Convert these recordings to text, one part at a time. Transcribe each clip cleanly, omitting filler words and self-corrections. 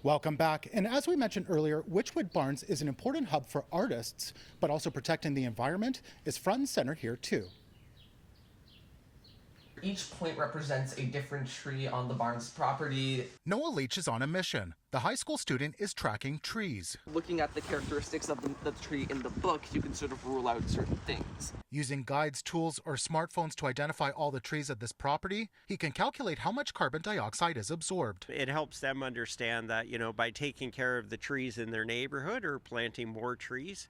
Welcome back. And as we mentioned earlier, Wychwood Barns is an important hub for artists, but also protecting the environment is front and center here too. Each point represents a different tree on the Barnes property. Noah Leach is on a mission. The high school student is tracking trees. Looking at the characteristics of the tree in the book, you can sort of rule out certain things. Using guides, tools, or smartphones to identify all the trees at this property, he can calculate how much carbon dioxide is absorbed. It helps them understand that, by taking care of the trees in their neighborhood or planting more trees,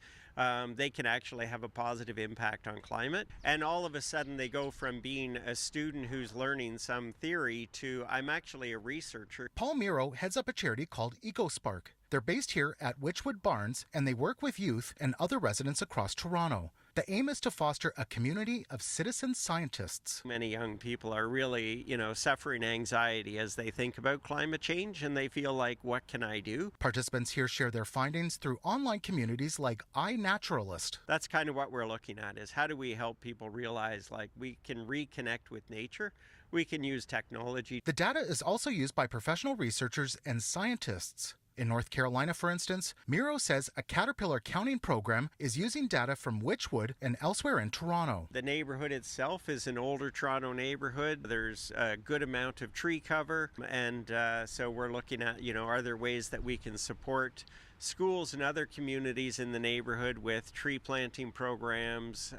they can actually have a positive impact on climate. And all of a sudden they go from being a student who's learning some theory to I'm actually a researcher. Paul Miro heads up a charity called EcoSpark. They're based here at Wychwood Barns, and they work with youth and other residents across Toronto. The aim is to foster a community of citizen scientists. Many young people are really, suffering anxiety as they think about climate change, and they feel like, what can I do? Participants here share their findings through online communities like iNaturalist. That's kind of what we're looking at, is how do we help people realize we can reconnect with nature? We can use technology. The data is also used by professional researchers and scientists. In North Carolina, for instance, Miro says a Caterpillar counting program is using data from Wychwood and elsewhere in Toronto. The neighborhood itself is an older Toronto neighborhood. There's a good amount of tree cover, and so we're looking at, are there ways that we can support schools and other communities in the neighborhood with tree planting programs,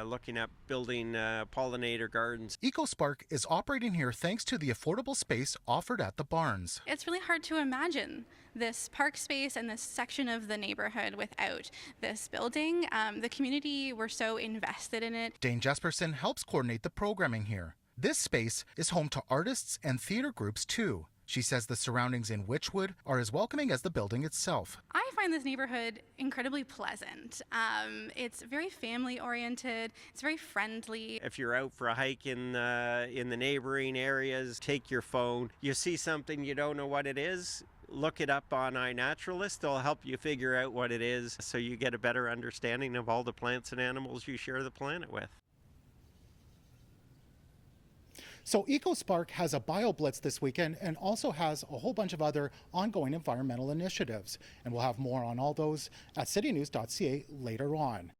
looking at building pollinator gardens. EcoSpark is operating here thanks to the affordable space offered at the Barns. It's really hard to imagine this park space and this section of the neighborhood without this building. The community were so invested in it. Dane Jesperson helps coordinate the programming here. This space is home to artists and theater groups too. She says the surroundings in Wychwood are as welcoming as the building itself. I find this neighborhood incredibly pleasant. It's very family-oriented. It's very friendly. If you're out for a hike in the neighboring areas, take your phone. You see something you don't know what it is, look it up on iNaturalist. They'll help you figure out what it is so you get a better understanding of all the plants and animals you share the planet with. So EcoSpark has a bio blitz this weekend and also has a whole bunch of other ongoing environmental initiatives. And we'll have more on all those at citynews.ca later on.